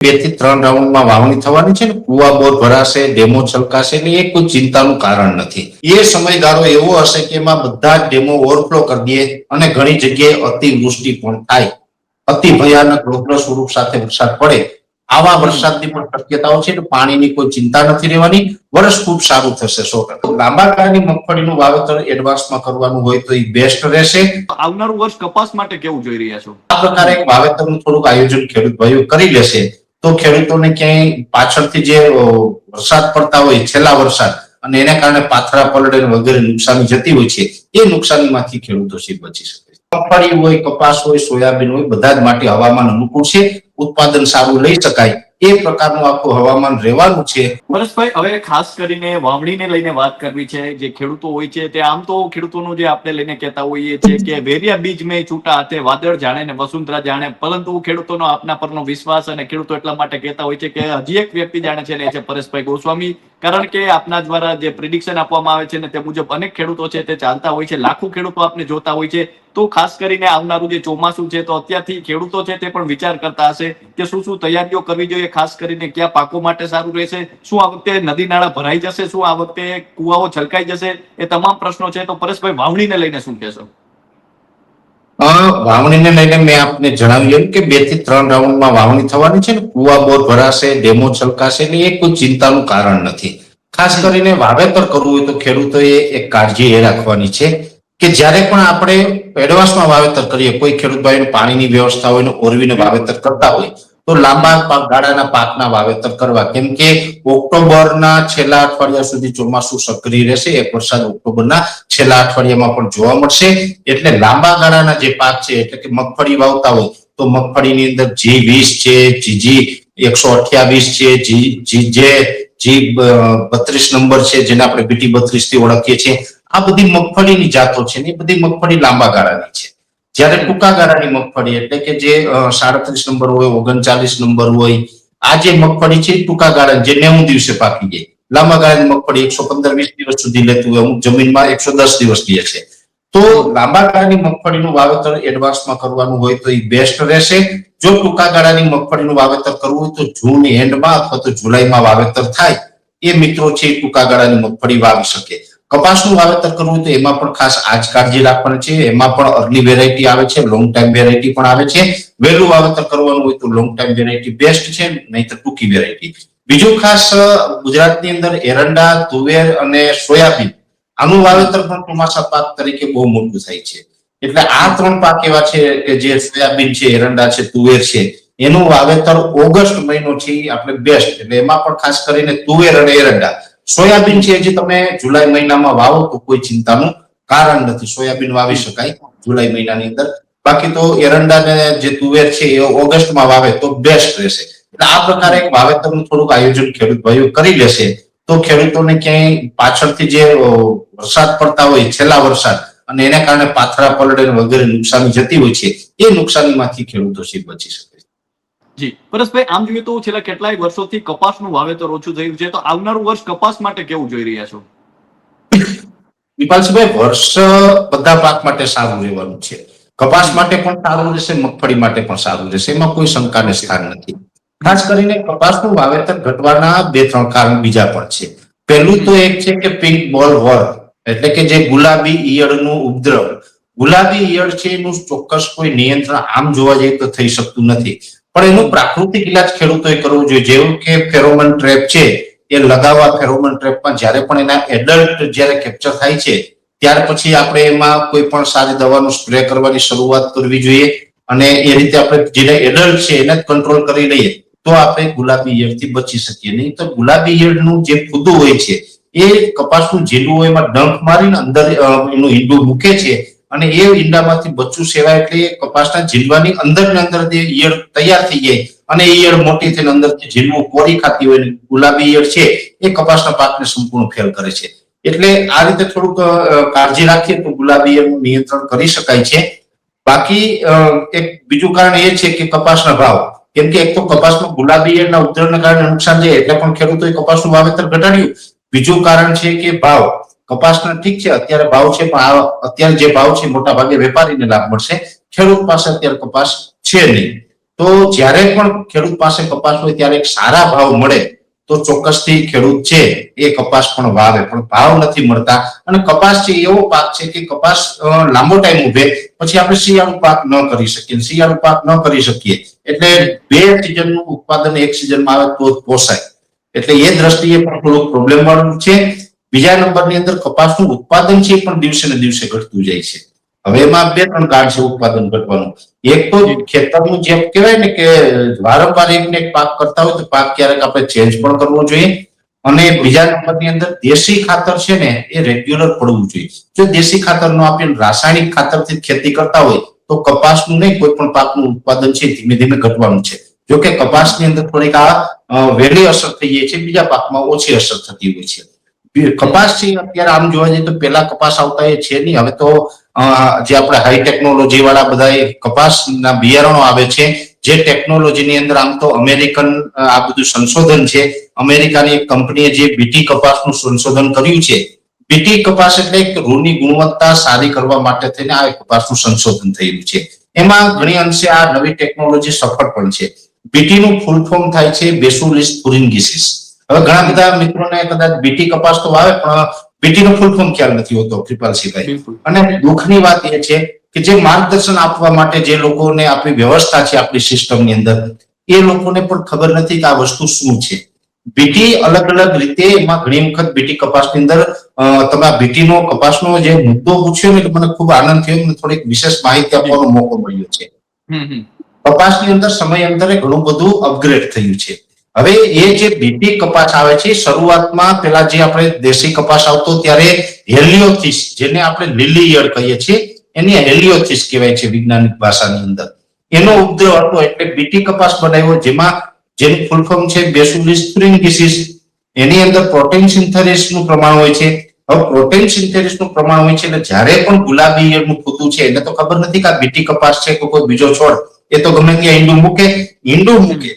2 થી 3 રાઉન્ડમાં વાવણી થવાની છે ને, કુવા બોર ભરાશે, ડેમો છલકાશે, એટલે એ કોઈ ચિંતાનું કારણ નથી. એ સમયગાળો એવો હશે કે એમાં બધા જ ડેમો ઓવરફ્લો કરી દે અને ઘણી જગ્યાએ અતિવૃષ્ટિ પણ થાય, અતિ ભયાનક રૌદ્ર સ્વરૂપ સાથે વરસાદ પડે. આવા વરસાદની પણ શક્યતાઓ છે, પાણીની કોઈ ચિંતા નથી રહેવાની. વર્ષ ખૂબ સારું થશે 100%. લાંબા ગાળાની મગફળીનું વાવેતર એડવાન્સમાં કરવાનું હોય તો એ બેસ્ટ રહેશે. આવનારું વર્ષ કપાસ માટે કેવું જોઈ રહ્યા છો? આ પ્રકારે વાવેતરનું થોડુંક આયોજન ખેડૂત ભાઈઓ કરી લેશે તો ખેડૂતોને ક્યાંય પાછળથી જે વરસાદ પડતા હોય, છેલ્લા વરસાદ, અને એને કારણે પાથરા પલળે વગેરે નુકસાની જતી હોય છે, એ નુકસાનીમાંથી ખેડૂતો બચી શકે. મગફળી હોય, કપાસ હોય, સોયાબીન હોય, બધા જ માટે હવામાન અનુકૂળ છે, ઉત્પાદન સારું લઈ શકાય એ પ્રકારનું આખું હવામાન રહેવાનું છે. પરેશભાઈ, હવે ખાસ કરીને વાવણીને લઈને વાત કરવી છે. જે ખેડૂતો હોય છે તે આમ તો ખેડૂતોનું જે આપણે લઈને કહેતા હોઈએ છે કે વેરિયા બીજ મેં છૂટા હાથે વાદળ જાણે ને વસુંધરા જાણે, પરંતુ ખેડૂતોનો આપના પરનો વિશ્વાસ અને ખેડૂતો એટલા માટે કહેતા હોય છે કે હજી એક વ્યક્તિ જાણે છે ને એ છે પરેશભાઈ ગોસ્વામી. કારણ કે આપના દ્વારા જે પ્રિડિક્શન આપવામાં આવે છે ને તે મુજબ અનેક ખેડૂતો છે તે ચાલતા હોય છે, લાખો ખેડૂતો આપને જોતા હોય છે. તો ખાસ કરીને આવનારું જે ચોમાસું છે તો અત્યારથી ખેડૂતો છે તે પણ વિચાર કરતા હશે કે શું શું તૈયારીઓ કરવી જોઈએ, ખાસ કરીને કયા પાકો માટે સારું રહેશે, શું આ વખતે નદી નાળા ભરાઈ જશે, શું આ વખતે કુવાઓ છલકાઈ જશે, એ તમામ પ્રશ્નો છે. તો પરેશભાઈ, વાવણીને લઈને શું કહેશો? વાવણીને લઈને મેં આપને જણાવ્યું કે 2 થી 3 રાઉન્ડમાં વાવણી થવાની છે ને, કુવા બોર ભરાશે, ડેમો છલકાશે, એટલે એ કોઈ ચિંતાનું કારણ નથી. ખાસ કરીને વાવેતર કરવું હોય તો ખેડૂતોએ એક કાળજી એ રાખવાની છે કે જ્યારે પણ આપણે એડવાન્સમાં વાવેતર કરીએ, કોઈ ખેડૂત ભાઈને પાણીની વ્યવસ્થા હોય ને ઓરવીને વાવેતર કરતા હોય તો લાંબા ગાળાના પાકના વાવેતર કરવા. કેમ કે ઓક્ટોબરના છેલ્લા અઠવાડિયા સુધી ચોમાસું સક્રિય રહેશે, એક વરસાદ ઓક્ટોબરના છેલ્લા અઠવાડિયામાં પણ જોવા મળશે. એટલે લાંબા ગાળાના જે પાક છે, એટલે કે મગફળી વાવતા હોય તો મગફળીની અંદર G20 છે, GG128 છે, G32 નંબર છે, જેને આપણે BT32 થી ઓળખીએ છીએ. આ બધી મગફળીની જાતો છે ને એ બધી મગફળી લાંબા ગાળાની છે. જ્યારે ટૂંકા ગાળાની મગફળી એટલે કે જે 37 નંબર હોય, 39 નંબર હોય, આ જે મગફળી છે ટૂંકા ગાળાની, જે 90 દિવસે પાકી જાય. લાંબા ગાળાની મગફળી 115-20 દિવસ સુધી લેતું હોય, અમુક જમીનમાં 110 દિવસ લે છે. તો લાંબા ગાળાની મગફળીનું વાવેતર એડવાન્સમાં કરવાનું હોય તો એ બેસ્ટ રહેશે. જો ટૂંકા ગાળાની મગફળીનું વાવેતર કરવું હોય તો જૂન એન્ડમાં અથવા તો જુલાઈમાં વાવેતર થાય એ મિત્રો છે ટૂંકા ગાળાની મગફળી વાવી શકે. કપાસનું વાવેતર કરવું હોય તો એમાં પણ ખાસ આ જ કાળજી રાખવાની છે. એમાં પણ અર્લી વેરાયટી આવે છે, લોંગ ટાઈમ વેરાયટી પણ આવે છે. વહેલું વાવેતર કરવાનું હોય તો લોંગ ટાઈમ વેરાયટી બેસ્ટ છે, નહીં તો ટૂંકી વેરાયટી. બીજું ખાસ ગુજરાતની અંદર એરંડા, તુવેર અને સોયાબીન, આનું વાવેતર પણ ચોમાસા પાક તરીકે બહુ મોટું થાય છે. એટલે આ 3 પાક એવા છે કે જે સોયાબીન છે, એરંડા છે, તુવેર છે, એનું વાવેતર ઓગસ્ટ મહિનો છે આપણે બેસ્ટ. એટલે એમાં પણ ખાસ કરીને તુવેર અને એરંડા. સોયાબીન છે જે તમે જુલાઈ મહિનામાં વાવો તો કોઈ ચિંતાનું કારણ નથી, સોયાબીન વાવી શકાય જુલાઈ મહિનાની અંદર. બાકી તો એરંડા ને જે તુવેર છે એ ઓગસ્ટમાં વાવે તો બેસ્ટ રહેશે. એટલે આ પ્રકારે એક વાવેતરનું થોડુંક આયોજન ખેડૂત ભાઈઓ કરી લેશે તો ખેડૂતોને ક્યાંય પાછળથી જે વરસાદ પડતા હોય, છેલ્લા વરસાદ, અને એને કારણે પાથરા પલળે વગેરે નુકસાની જતી હોય છે, એ નુકસાનીમાંથી ખેડૂતો બચી શકે. જી પરેશભાઈ, આમ જોઈએ તો છેલ્લા કેટલાય વર્ષોથી કપાસનું વાવેતર ઓછું થયું છે, તો આવનારું વર્ષ કપાસ માટે કેવું જોઈ રહ્યા છો? વિપાલસિંહભાઈ, વર્ષ બધા પાક માટે સારું રહેવાનું છે. કપાસ માટે પણ સારું રહેશે, મગફળી માટે પણ સારું રહેશે, એમાં કોઈ શંકાને સ્થાન નથી. ખાસ કરીને કપાસનું વાવેતર ઘટવાના 2-3 કારણ બીજા પણ છે. પહેલું તો એક છે કે પિંક બોલ વર્મ, એટલે કે જે ગુલાબી ઈયળનું ઉપદ્રવ. ગુલાબી ઈયળ છે એનું ચોક્કસ કોઈ નિયંત્રણ આમ જોવા જઈએ તો થઈ શકતું નથી, પણ એનું પ્રાકૃતિક ઇલાજ ખેડૂતોએ કરવું જોઈએ. જેવું કે ફેરોમોન ટ્રેપ છે એ લગાવવા. ફેરોમોન ટ્રેપમાં જ્યારે પણ એના એડલ્ટ જ્યારે કેપ્ચર થાય છે ત્યાર પછી આપણે એમાં કોઈ પણ સારી દવાનો સ્પ્રે કરવાની શરૂઆત કરવી જોઈએ. અને એ રીતે આપણે જેને એડલ્ટ છે એને જ કંટ્રોલ કરી લઈએ તો આપણે ગુલાબી ઈયળથી બચી શકીએ. નહીં તો ગુલાબી ઈયળનું જે ફૂદું હોય છે એ કપાસનું ઝીંડું હોય એમાં ડંખ મારીને અંદર એનું ઈંડું મૂકે છે, અને એ ઈંડામાંથી બચ્ચું સેવાય એટલે કપાસના ઝીંડવાની અંદર ને અંદર ઈયળ તૈયાર થઈ જાય અને ઈયળ મોટી થઈને અંદરથી ઝીંડવું કોરી ખાતી હોય. ગુલાબી ઈયળ છે એ કપાસના પાકને સંપૂર્ણ ફેલ કરે છે. એટલે આ રીતે થોડુંક કાળજી રાખીએ તો ગુલાબી ઈયળનું નિયંત્રણ કરી શકાય છે. બાકી એક બીજું કારણ એ છે કે કપાસના ભાવ. કેમ કે એક તો કપાસમાં ગુલાબી ઈયળના ઉપદ્રવને કારણે નુકસાન જાય એટલે પણ ખેડૂતોએ કપાસનું વાવેતર ઘટાડ્યું. બીજું કારણ છે કે ભાવ. કપાસના ઠીક છે અત્યારે ભાવ છે, પણ અત્યારે જે ભાવ છે મોટા ભાગે વેપારીને લાભ મળશે, ખેડૂત પાસે અત્યારે કપાસ છે નહીં. તો જ્યારે પણ ખેડૂત પાસે કપાસ હોય ત્યારે એક સારા ભાવ મળે તો ચોક્કસથી ખેડૂત છે એ કપાસ પણ વાવે, પણ ભાવ નથી મળતા. અને કપાસ છે એવો પાક છે કે કપાસ લાંબો ટાઈમ ઉભે પછી આપણે શિયાળુ પાક ન કરી શકીએ, શિયાળુ પાક ન કરી શકીએ એટલે 2 સિઝનનું ઉત્પાદન એક સિઝનમાં આવે તો જ પોસાય. એટલે એ દ્રષ્ટિએ પણ થોડુંક પ્રોબ્લેમ વાળું છે. બીજા નંબરની અંદર કપાસનું ઉત્પાદન છે પણ દિવસે ને દિવસે ઘટતું જાય છે. હવે એમાં 2-3 કારણ છે ઉત્પાદન ઘટવાનું. એક તો ખેતરનું જે કહેવાય ને કે વારંવાર એક ને એક પાક કરતા હોય તો પાક ક્યારેક આપણે ચેન્જ પણ કરવો જોઈએ. અને બીજા નંબરની અંદર દેશી ખાતર છે ને એ રેગ્યુલર પડવું જોઈએ. જો દેશી ખાતર નો આપીને રાસાયણિક ખાતરથી ખેતી કરતા હોય તો કપાસનું નહીં કોઈ પણ પાકનું ઉત્પાદન છે ધીમે ધીમે ઘટવાનું છે. જો કે કપાસની અંદર થોડીક વહેલી અસર થઈ જાય છે, બીજા પાકમાં ઓછી અસર થતી હોય છે. કપાસ છે અત્યારે આમ જોવા જઈએ તો પેલા કપાસ આવતા એ છે નહીં. હવે તો જે આપણે હાઈ ટેકનોલોજી વાળા બધા કપાસના બિયારણો આવે છે, જે ટેકનોલોજીની અંદર આમ તો અમેરિકન આ બધું સંશોધન છે. અમેરિકાની એક કંપનીએ જે બીટી કપાસનું સંશોધન કર્યું છે. બીટી કપાસ એટલે એક રૂની ગુણવત્તા સારી કરવા માટે થઈને આ કપાસનું સંશોધન થયેલું છે. એમાં ઘણી અંશે આ નવી ટેકનોલોજી સફળ પણ છે. બીટીનું ફૂલ ફોર્મ થાય છે બેસુલિસ thuringiensis. હવે ઘણા બધા મિત્રોને કદાચ બીટી કપાસ તો વાવે પણ બીટીનો ફૂલ ફોર્મ ખ્યાલ નથી હોતો કૃપાલસિંહભાઈ. અને દુઃખની વાત એ છે કે જે માર્ગદર્શન આપવા માટે જે લોકોને આપણી વ્યવસ્થા છે આપણી સિસ્ટમની અંદર એ લોકોને પણ ખબર નથી કે આ વસ્તુ શું છે. બીટી અલગ અલગ રીતે એમાં ઘણી વખત બીટી કપાસની અંદર તમે આ બીટીનો કપાસનો જે મુદ્દો પૂછ્યો ને એટલે મને ખૂબ આનંદ થયો. મને થોડીક વિશેષ માહિતી આપવાનો મોકો મળ્યો છે. કપાસની અંદર સમયાંતરે ઘણું બધું અપગ્રેડ થયું છે. હવે એ જે બીટી કપાસ આવે છે શરૂઆતમાં પેલા જે આપણે દેશી કપાસ આવતો ત્યારે હેલિયોથિસ, જેને આપણે લીલી ઈયળ કહીએ છીએ, એની હેલિયોથિસ કહેવાય છે વૈજ્ઞાનિક ભાષાની અંદર. એનો ઉપદ્રવ હતો એટલે બીટી કપાસ બનાવ્યો જેમાં જેનું ફૂલ ફોર્મ છે બેસુલિસ thuringiensis. એની અંદર પ્રોટીન સિન્થેસિસ નું પ્રમાણ હોય છે. હવે પ્રોટીન સિન્થેસિસ નું પ્રમાણ હોય છે એટલે જ્યારે પણ ગુલાબી ઈયળનું ફૂટું છે એને તો ખબર નથી કે આ બીટી કપાસ છે કે કોઈ બીજો છોડ, એ તો ગમે ત્યાં ઈંડું મૂકે.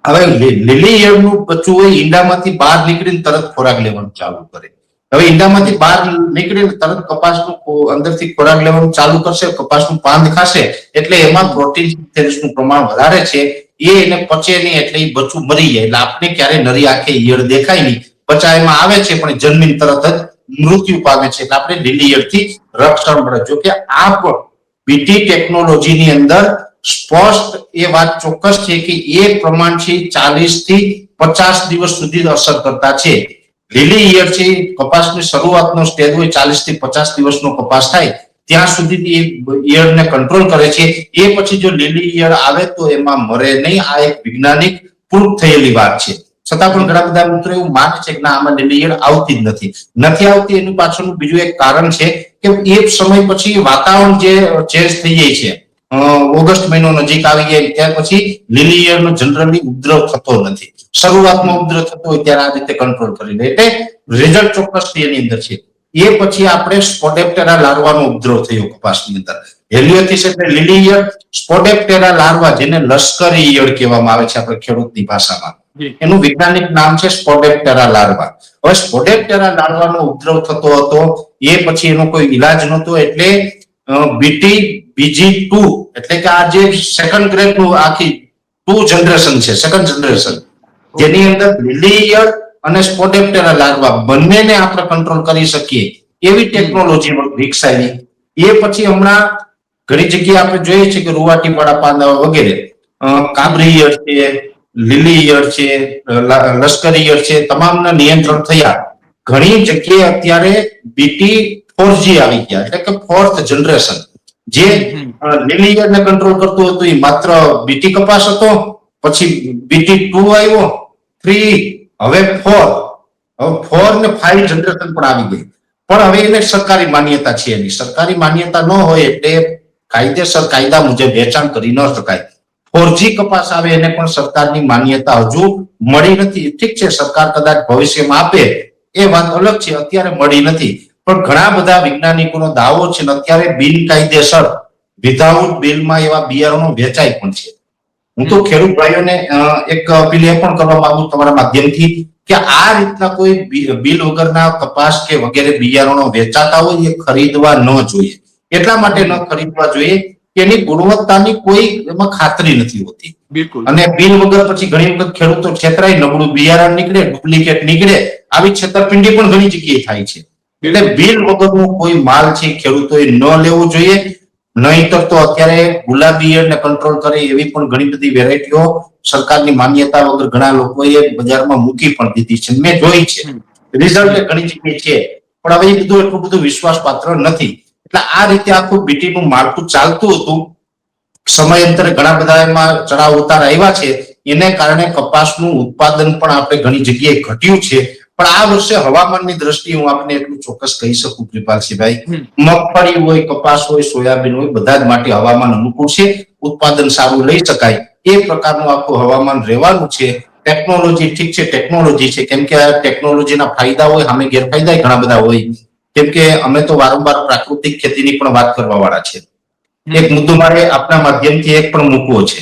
હવે લીલી ઈયળનું બચ્ચું હોય ઈંડામાંથી બહાર નીકળીને તરત ખોરાક લેવાનું ચાલુ કરે. હવે ઈંડામાંથી બહાર નીકળીને તરત કપાસનું અંદરથી ખોરાક લેવાનું ચાલુ કરશે, કપાસનું પાંદ ખાશે એટલે એમાં પ્રોટીન સિન્થેસિસનું પ્રમાણ વધારે છે. એને પચે નહીં એટલે એ બચ્ચું મરી જાય. એટલે આપણે ક્યારે નરી આંખે ઈયળ દેખાય નહીં, બચ્ચા એમાં આવે છે પણ જન્મીને તરત જ મૃત્યુ પામે છે. એટલે આપણે લીલી ઈયળથી રક્ષણ મળે. જો કે આ પણ બીટી ટેકનોલોજીની અંદર સ્પષ્ટ એ વાત ચોક્કસ છે કે એ પ્રમાણ છે 40 થી 50 દિવસ સુધી અસર કરતા છે. લીલી ઈયળ છે કપાસની શરૂઆતનો સ્ટેજ હોય 40 થી 50 દિવસનો કપાસ થાય ત્યાં સુધી એ ઈયળને કંટ્રોલ કરે છે. એ પછી જો લીલી ઈયળ આવે તો એમાં મરે નહીં. આ એક વૈજ્ઞાનિક પ્રૂફ થયેલી વાત છે. છતાં પણ ઘણા બધા મિત્રો એવું માને છે કે ના આમાં લીલી ઈયળ આવતી જ નથી આવતી. એનું પાછળનું બીજું એક કારણ છે કે એ સમય પછી વાતાવરણ જે ચેન્જ થઈ જાય છે. ઓગસ્ટ મહિનો નજીક આવી જાય ત્યાર પછી લીલી ઈયળનો જનરલી ઉપદ્રવ થતો નથી. શરૂઆતમાં ઉપદ્રવ થતો હોય ત્યારે આ રીતે કંટ્રોલ કરી લે એટલે રિઝલ્ટ ચોક્કસ એની અંદર છે. એ પછી આપણે સ્પોડેપ્ટેરા લાર્વાનો ઉપદ્રવ થયો કપાસની અંદર. હેલિયોથિસ એટલે લીલી ઈયળ, સ્પોડેપ્ટેરા લાર્વા જેને લશ્કરી ઈયળ કહેવામાં આવે છે આપણે ખેડૂતની ભાષામાં, એનું વૈજ્ઞાનિક નામ છે સ્પોડેપ્ટેરા લાર્વા. હવે સ્પોડેપ્ટેરા લાર્વાનો ઉપદ્રવ થતો હતો એ પછી એનો કોઈ ઈલાજ નહોતો એટલે બીટી BG2 એટલે કે આ જે સેકન્ડ ગ્રેડ નું આખી 2 જનરેશન છે, સેકન્ડ જનરેશન, જેની અંદર લીલી ઈયળ અને સ્પોડેપ્ટેરા લાર્વા બંનેને આપણે કંટ્રોલ કરી શકીએ એવી ટેકનોલોજી વિકસાવી. એ પછી હમણાં ઘણી જગ્યાએ આપણે જોઈએ છે કે રૂવાટીવાળા પાંદડા વગેરે, કાબરી ઈયળ છે, લીલી ઈયળ છે, લશ્કરી ઈયળ છે, તમામના નિયંત્રણ થયા. ઘણી જગ્યાએ અત્યારે BT 4G આવી ગયા એટલે કે 4th જનરેશન. જે લીલી ઈયળને કંટ્રોલ કરતું હતું એ માત્ર બીટી કપાસ હતો, પછી BT2 આવ્યો, 3, હવે 4. હવે 4 ને 5 જનરેશન પણ આવી ગઈ. પણ હવે એને સરકારી માન્યતા છે. એની સરકારી માન્યતા ન હોય એટલે કાયદેસર કાયદા મુજબ વેચાણ કરી ન શકાય. 4G કપાસ આવે એને પણ સરકારની માન્યતા હજુ મળી નથી. ઠીક છે, સરકાર કદાચ ભવિષ્યમાં આપે એ વાત અલગ છે, અત્યારે મળી નથી. પણ ઘણા બધા વૈજ્ઞાનિકોનો દાવો છે ને અત્યારે બિનકાયદેસર વિધાઉટ બિલમાં એવા બિયારણો વેચાય પણ છે. હું તો ખેડૂત ભાઈઓને એક અપીલ એ પણ કરવા માંગુ તમારા માધ્યમથી કે આ રીતના કોઈ બિલ વગરના કપાસ કે વગેરે બિયારણો વેચાતા હોય એ ખરીદવા ન જોઈએ. એટલા માટે ન ખરીદવા જોઈએ કે એની ગુણવત્તાની કોઈ એમાં ખાતરી નથી હોતી. બિલકુલ. અને બિલ વગર પછી ઘણી વખત ખેડૂતો છેતરાય, નબળું બિયારણ નીકળે, ડુપ્લિકેટ નીકળે, આવી છેતરપિંડી પણ ઘણી જગ્યાએ થાય છે. એટલે બિલ વગરનું કોઈ માલ છે ખેડૂતોએ ન લેવો જોઈએ. નહીંતર તો અત્યારે ગુલાબી ઈયળને કંટ્રોલ કરે એવી પણ ઘણી બધી વેરાયટીઓ સરકારની માન્યતા વગર ઘણા લોકોએ બજારમાં મૂકી પણ દીધી છે. મેં જોઈ છે, રિઝલ્ટ ઘણી જગ્યાએ છે, પણ હવે એ બધું એટલું બધું વિશ્વાસપાત્ર નથી. એટલે આ રીતે આખું બીટીનું માળખું ચાલતું હતું. સમયાંતરે ઘણા બધા એમાં ચડાવ ઉતાર આવ્યા છે. એને કારણે કપાસનું ઉત્પાદન પણ આપણે ઘણી જગ્યાએ ઘટ્યું છે. પણ આ વર્ષે હવામાનની દ્રષ્ટિએ હું આપને એટલું ચોક્કસ કહી શકું કૃપાલસિંહભાઈ, મગફળી હોય, કપાસ હોય, સોયાબીન હોય, બધા જ માટે હવામાન અનુકૂળ છે. ઉત્પાદન સારું લઈ શકાય એ પ્રકારનું આખું હવામાન રહેવાનું છે. ટેકનોલોજી ઠીક છે, ટેકનોલોજી છે, કેમ કે આ ટેકનોલોજીના ફાયદા હોય, સામે ગેરફાયદા ઘણા બધા હોય. કેમ કે અમે તો વારંવાર પ્રાકૃતિક ખેતીની પણ વાત કરવા વાળા છે. એક મુદ્દો મારે આપના માધ્યમથી એક પણ મૂકવો છે.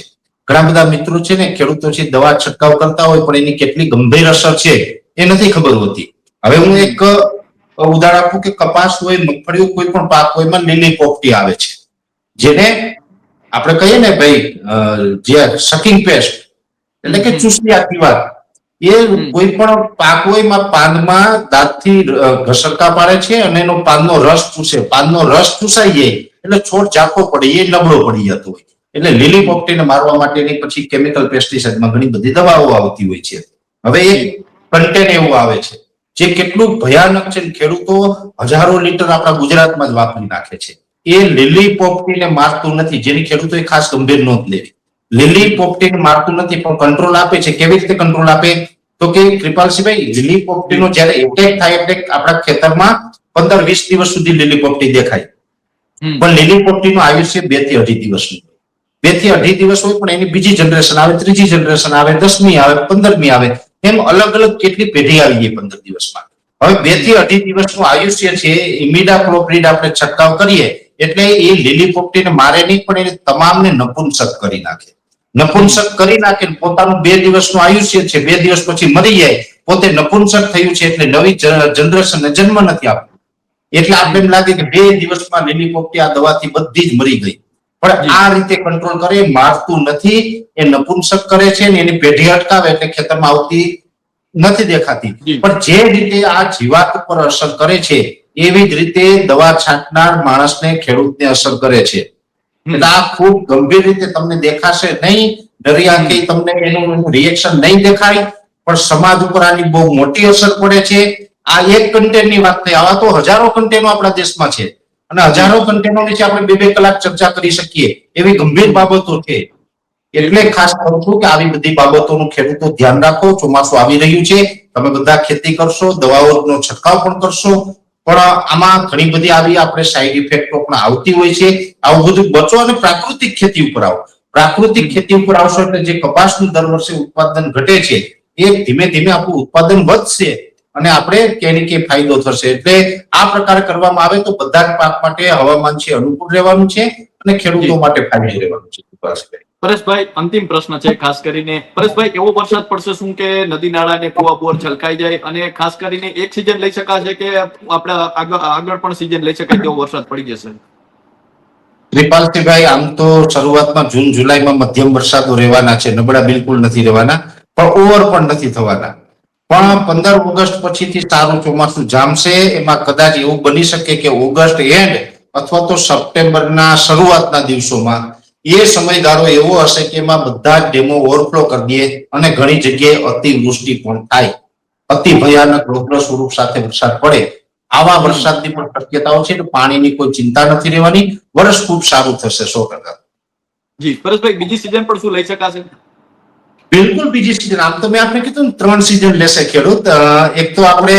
ઘણા બધા મિત્રો છે ને, ખેડૂતો છે, દવા છંટકાવ કરતા હોય પણ એની કેટલી ગંભીર અસર છે એ નથી ખબર હોતી. હવે હું એક ઉદાહરણ આપું કે કપાસ હોય, મગફળી હોય, કોઈ પણ પાક હોય, એમાં લીલી પોપટી આવે છે, જેને આપણે કહીએ ને ભાઈ જે સકિંગ પેસ્ટ એટલે કે ચૂસિયા દીવાલ, એ કોઈ પણ પાક હોય એમાં પાનમાં દાંતથી ઘસરકા પાડે છે અને એનો પાનનો રસ ચૂસે. પાનનો રસ ચૂસાઈ જાય એટલે છોડ ઝાંખો પડી, એ નબળો પડી જતો હોય. એટલે લીલી પોપટીને મારવા માટેની પછી કેમિકલ પેસ્ટિસાઇડમાં ઘણી બધી દવાઓ આવતી હોય છે. હવે એક કન્ટેન એવું આવે છે જે કેટલું ભયાનક છે. ખેડૂતો હજારો લીટર આપણા ગુજરાતમાં જ વાપરી નાખે છે. એ લીલી પોપટીને મારતું નથી, જેની ખેડૂતોએ ખાસ ગંભીર નોંધ લેવી. લીલી પોપટીને મારતું નથી પણ કંટ્રોલ આપે છે. કેવી રીતે કંટ્રોલ આપે? તો કે કૃપાલસિંહભાઈ, લીલી પોપટીનો જ્યારે એટેક થાય એટલે આપણા ખેતરમાં 15-20 દિવસ સુધી લીલી પોપટી દેખાય. પણ લીલી પોપટીનું આયુષ્ય 2 થી 2.5 દિવસનું. 2 થી 2.5 દિવસ હોય, પણ એની બીજી જનરેશન આવે, ત્રીજી જનરેશન આવે, 10મી આવે, 15મી આવે, એમ અલગ અલગ કેટલી પેઢી આવી ગઈ 15 દિવસમાં. હવે 2 થી 2.5 દિવસનું આયુષ્ય છે. ઇમિડાક્લોપ્રિડ આપણે છંટકાવ કરીએ એટલે એ લીલી પોપટીને મારે નહીં, પણ એને તમામને નપુંસક કરી નાખે. નપુંસક કરી નાખે, પોતાનું 2 દિવસનું આયુષ્ય છે, 2 દિવસ પછી મરી જાય. પોતે નપુંસક થયું છે એટલે નવી જનરેશનને જન્મ નથી આપતો. એટલે આપણે એમ લાગે કે 2 દિવસમાં લીલી પોપટી આ દવાથી બધી જ મરી ગઈ. પણ આ રીતે કંટ્રોલ કરે, મારતું નથી, એ નપુંસક કરે છે ને એની પેઢી અટકાવે એટલે ખેતરમાં આવતી નથી દેખાતી. પણ જે રીતે આ જીવાત ઉપર અસર કરે છે એવી જ રીતે દવા છાંટનાર માણસને, ખેડૂતને અસર કરે છે. એટલે આ ખૂબ ગંભીર રીતે તમને દેખાશે નહીં, ડરી આંખે તમને એનું રિએક્શન નહીં દેખાય, પણ સમાજ ઉપર આની બહુ મોટી અસર પડે છે. આ એક કન્ટેનની વાત થઈ, આવા તો હજારો કન્ટેનો આપણા દેશમાં છે અને હજારો કન્ટેનો વિશે આપણે 2-2 કલાક ચર્ચા કરી શકીએ એવી ગંભીર બાબતો છે. એટલે ખાસ કહું છું કે આવી બધી બાબતોનું ખેડૂતો ધ્યાન રાખો. ચોમાસું આવી રહ્યું છે, તમે બધા ખેતી કરશો, દવાઓનો છંટકાવ પણ કરશો, પણ આમાં ઘણી બધી આવી આપણે સાઈડ ઇફેક્ટો પણ આવતી હોય છે. આવું બધું બચો અને પ્રાકૃતિક ખેતી ઉપર આવો. પ્રાકૃતિક ખેતી ઉપર આવશો એટલે જે કપાસનું દર વર્ષે ઉત્પાદન ઘટે છે એ ધીમે ધીમે આપણું ઉત્પાદન વધશે અને આપણે ક્યાંય ને ક્યાંય ફાયદો થશે. એટલે આ પ્રકારે કરવામાં આવે તો બધા જ પાક માટે હવામાન છે અનુકૂળ રહેવાનું છે અને ખેડૂતો માટે ફાયદો રહેવાનું છે. પરેશભાઈ, અંતિમ પ્રશ્ન છે ખાસ કરીને. પરેશભાઈ, એવો વરસાદ પડશે શું કે નદી નાળા ને કુવા બોર છલકાઈ જાય અને ખાસ કરીને એક સિઝન લઈ શકાશે કે આપણે આગળ પણ સિઝન લઈ શકાય તેવો વરસાદ પડી જશે? કૃપાલસિંહભાઈ, આમ તો શરૂઆતમાં જૂન જુલાઈમાં મધ્યમ વરસાદો રહેવાના છે, નબળા બિલકુલ નથી રહેવાના, પણ ઓવર પણ નથી થવાના. પણ 15 ઓગસ્ટ પછીથી સારું ચોમાસું જામશે. એમાં કદાચ એવું બની શકે કે ઓગસ્ટ એન્ડ અથવા તો સપ્ટેમ્બરના શરૂઆતના દિવસોમાં એ સમયગાળો એવો હશે કે એમાં બધા જ ડેમો ઓવરફ્લો કરી દે અને ઘણી જગ્યાએ અતિવૃષ્ટિ પણ થાય. અતિ ભયાનક રૌદ્ર સ્વરૂપ સાથે વરસાદ પડે. આવા વરસાદની પણ શક્યતાઓ છે. પાણીની કોઈ ચિંતા નથી રહેવાની. વર્ષ ખૂબ સારું થશે 100%. જી પરેશભાઈ, બીજી સિઝન પણ શું લઈ શકાશે? બિલકુલ બીજી સિઝન. આમ તો મેં આપણે કીધું ને 3 સિઝન લેશે ખેડૂત. એક તો આપણે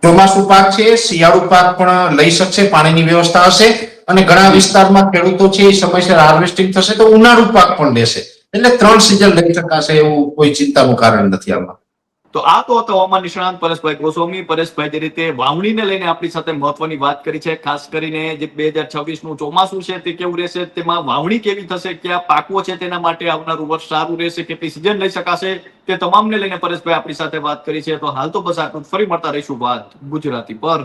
ચોમાસુ પાક છે, શિયાળુ પાક પણ લઈ શકશે, પાણીની વ્યવસ્થા હશે અને ઘણા વિસ્તારમાં ખેડૂતો છે એ સમયસર હાર્વેસ્ટિંગ થશે તો ઉનાળુ પાક પણ લેશે. એટલે 3 સિઝન લઈ શકાશે એવું કોઈ ચિંતાનું કારણ નથી આમાં. તો આ તો હતો હવામાન નિષ્ણાંત પરેશભાઈ ગોસ્વામી. પરેશભાઈ જે રીતે વાવણીને લઈને આપણી સાથે મહત્વની વાત કરી છે, ખાસ કરીને જે 2026નું ચોમાસું છે તે કેવું રહેશે, તેમાં વાવણી કેવી થશે, કયા પાકો છે તેના માટે આવનારું વર્ષ સારું રહેશે, કેટલી સિઝન લઈ શકાશે, તે તમામને લઈને પરેશભાઈ આપણી સાથે વાત કરી છે. તો હાલ તો બસ આટલું. ફરી મળતા રહીશું વાત ગુજરાતી પર.